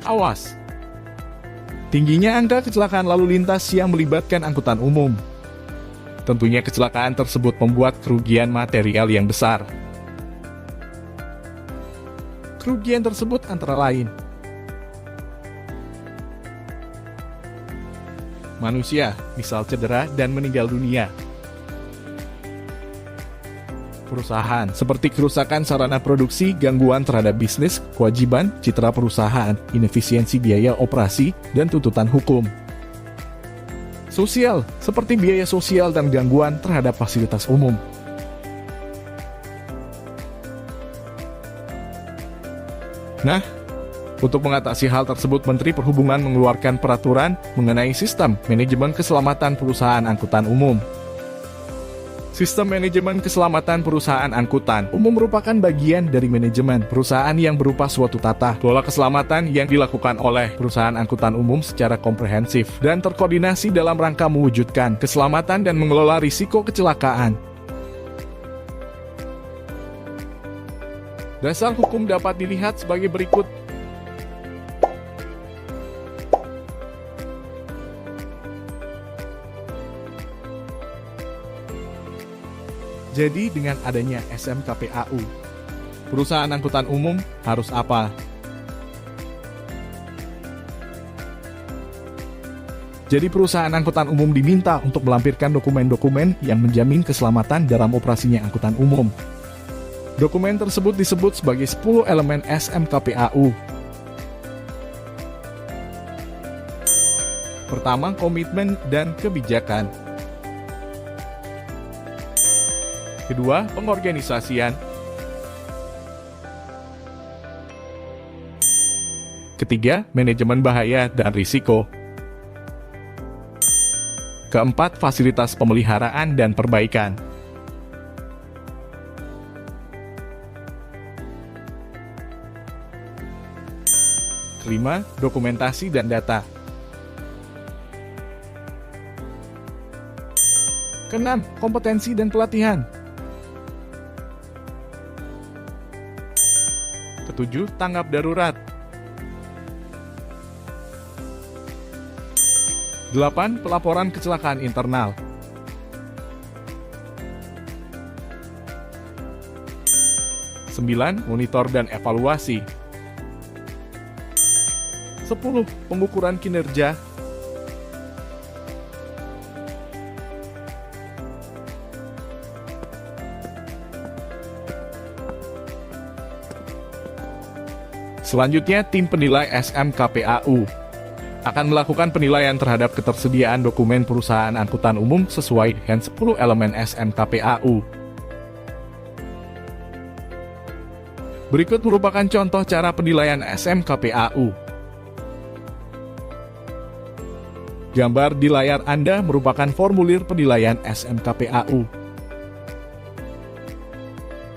Awas! Tingginya angka kecelakaan lalu lintas yang melibatkan angkutan umum. Tentunya kecelakaan tersebut membuat kerugian material yang besar. Kerugian tersebut antara lain manusia, misal cedera dan meninggal dunia. Perusahaan, seperti kerusakan sarana produksi, gangguan terhadap bisnis, kewajiban, citra perusahaan, inefisiensi biaya operasi, dan tuntutan hukum. Sosial, seperti biaya sosial dan gangguan terhadap fasilitas umum. Nah, untuk mengatasi hal tersebut, Menteri Perhubungan mengeluarkan peraturan mengenai sistem manajemen keselamatan perusahaan angkutan umum. Sistem manajemen keselamatan perusahaan angkutan umum merupakan bagian dari manajemen perusahaan yang berupa suatu tata kelola keselamatan yang dilakukan oleh perusahaan angkutan umum secara komprehensif dan terkoordinasi dalam rangka mewujudkan keselamatan dan mengelola risiko kecelakaan. Dasar hukum dapat dilihat sebagai berikut. Jadi dengan adanya SMKPAU, perusahaan angkutan umum harus apa? Jadi perusahaan angkutan umum diminta untuk melampirkan dokumen-dokumen yang menjamin keselamatan dalam operasinya angkutan umum. Dokumen tersebut disebut sebagai 10 elemen SMKPAU. Pertama, komitmen dan kebijakan. Kedua, pengorganisasian. Ketiga, manajemen bahaya dan risiko. Keempat, fasilitas pemeliharaan dan perbaikan. Kelima, dokumentasi dan data. Keenam, kompetensi dan pelatihan. Ketujuh, tanggap darurat. 8. Pelaporan kecelakaan internal. 9. Monitor dan evaluasi. 10. Pengukuran kinerja. Selanjutnya, tim penilai SMKPAU akan melakukan penilaian terhadap ketersediaan dokumen perusahaan angkutan umum sesuai dengan 10 elemen SMKPAU. Berikut merupakan contoh cara penilaian SMKPAU. Gambar di layar Anda merupakan formulir penilaian SMKPAU.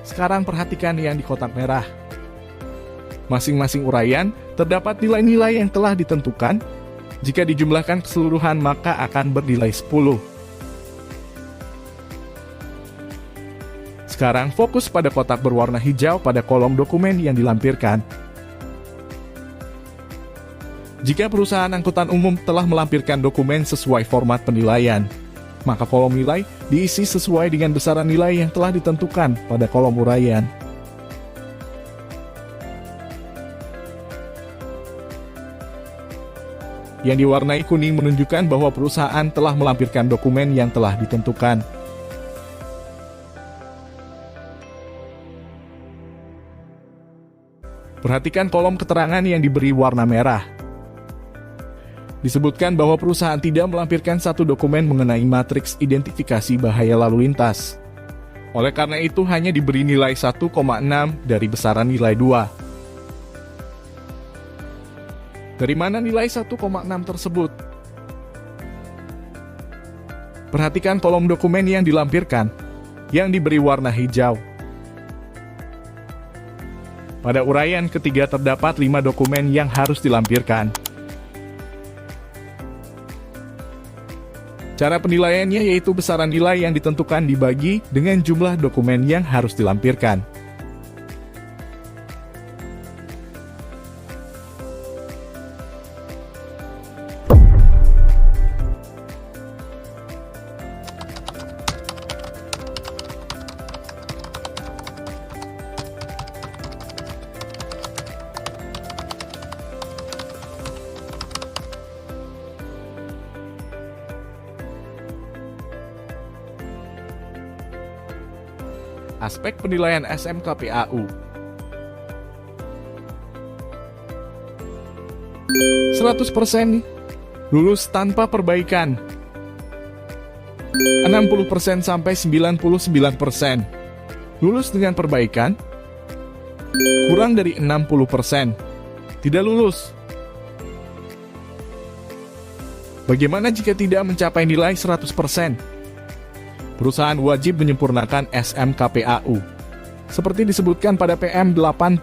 Sekarang perhatikan yang di kotak merah. Masing-masing uraian terdapat nilai-nilai yang telah ditentukan. Jika dijumlahkan keseluruhan maka akan bernilai 10. Sekarang fokus pada kotak berwarna hijau pada kolom dokumen yang dilampirkan. Jika perusahaan angkutan umum telah melampirkan dokumen sesuai format penilaian, maka kolom nilai diisi sesuai dengan besaran nilai yang telah ditentukan pada kolom uraian. Yang diwarnai kuning menunjukkan bahwa perusahaan telah melampirkan dokumen yang telah ditentukan. Perhatikan kolom keterangan yang diberi warna merah. Disebutkan bahwa perusahaan tidak melampirkan satu dokumen mengenai matriks identifikasi bahaya lalu lintas. Oleh karena itu hanya diberi nilai 1,6 dari besaran nilai 2. Dari mana nilai 1,6 tersebut? Perhatikan kolom dokumen yang dilampirkan, yang diberi warna hijau. Pada uraian ketiga terdapat 5 dokumen yang harus dilampirkan. Cara penilaiannya yaitu besaran nilai yang ditentukan dibagi dengan jumlah dokumen yang harus dilampirkan. Aspek penilaian SMKPAU. 100% lulus tanpa perbaikan. 60% sampai 99% lulus dengan perbaikan. Kurang dari 60% tidak lulus. Bagaimana jika tidak mencapai nilai 100%? Perusahaan wajib menyempurnakan SMKPAU, seperti disebutkan pada PM 85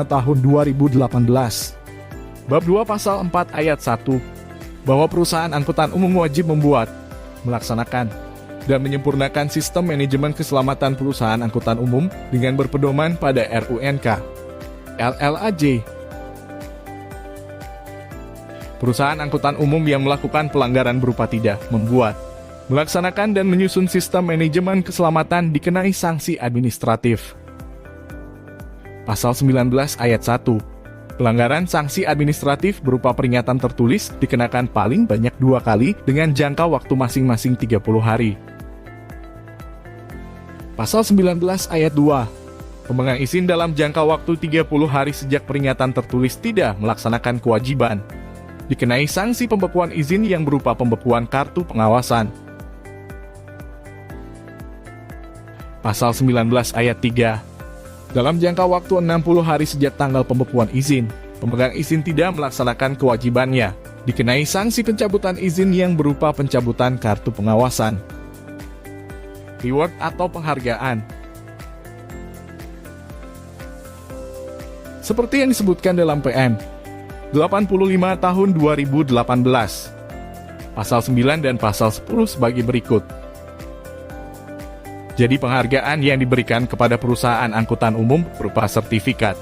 tahun 2018. Bab 2 Pasal 4 Ayat 1, bahwa perusahaan angkutan umum wajib membuat, melaksanakan, dan menyempurnakan sistem manajemen keselamatan perusahaan angkutan umum dengan berpedoman pada RUNK, LLAJ. Perusahaan angkutan umum yang melakukan pelanggaran berupa tidak membuat, melaksanakan dan menyusun sistem manajemen keselamatan dikenai sanksi administratif. Pasal 19 Ayat 1. Pelanggaran sanksi administratif berupa peringatan tertulis dikenakan paling banyak 2 kali dengan jangka waktu masing-masing 30 hari. Pasal 19 Ayat 2. Pemegang izin dalam jangka waktu 30 hari sejak peringatan tertulis tidak melaksanakan kewajiban dikenai sanksi pembekuan izin yang berupa pembekuan kartu pengawasan. Pasal 19 Ayat 3. Dalam jangka waktu 60 hari sejak tanggal pembekuan izin, pemegang izin tidak melaksanakan kewajibannya, dikenai sanksi pencabutan izin yang berupa pencabutan kartu pengawasan, reward atau penghargaan. Seperti yang disebutkan dalam PM 85 tahun 2018, Pasal 9 dan Pasal 10 sebagai berikut. Jadi penghargaan yang diberikan kepada perusahaan angkutan umum berupa sertifikat,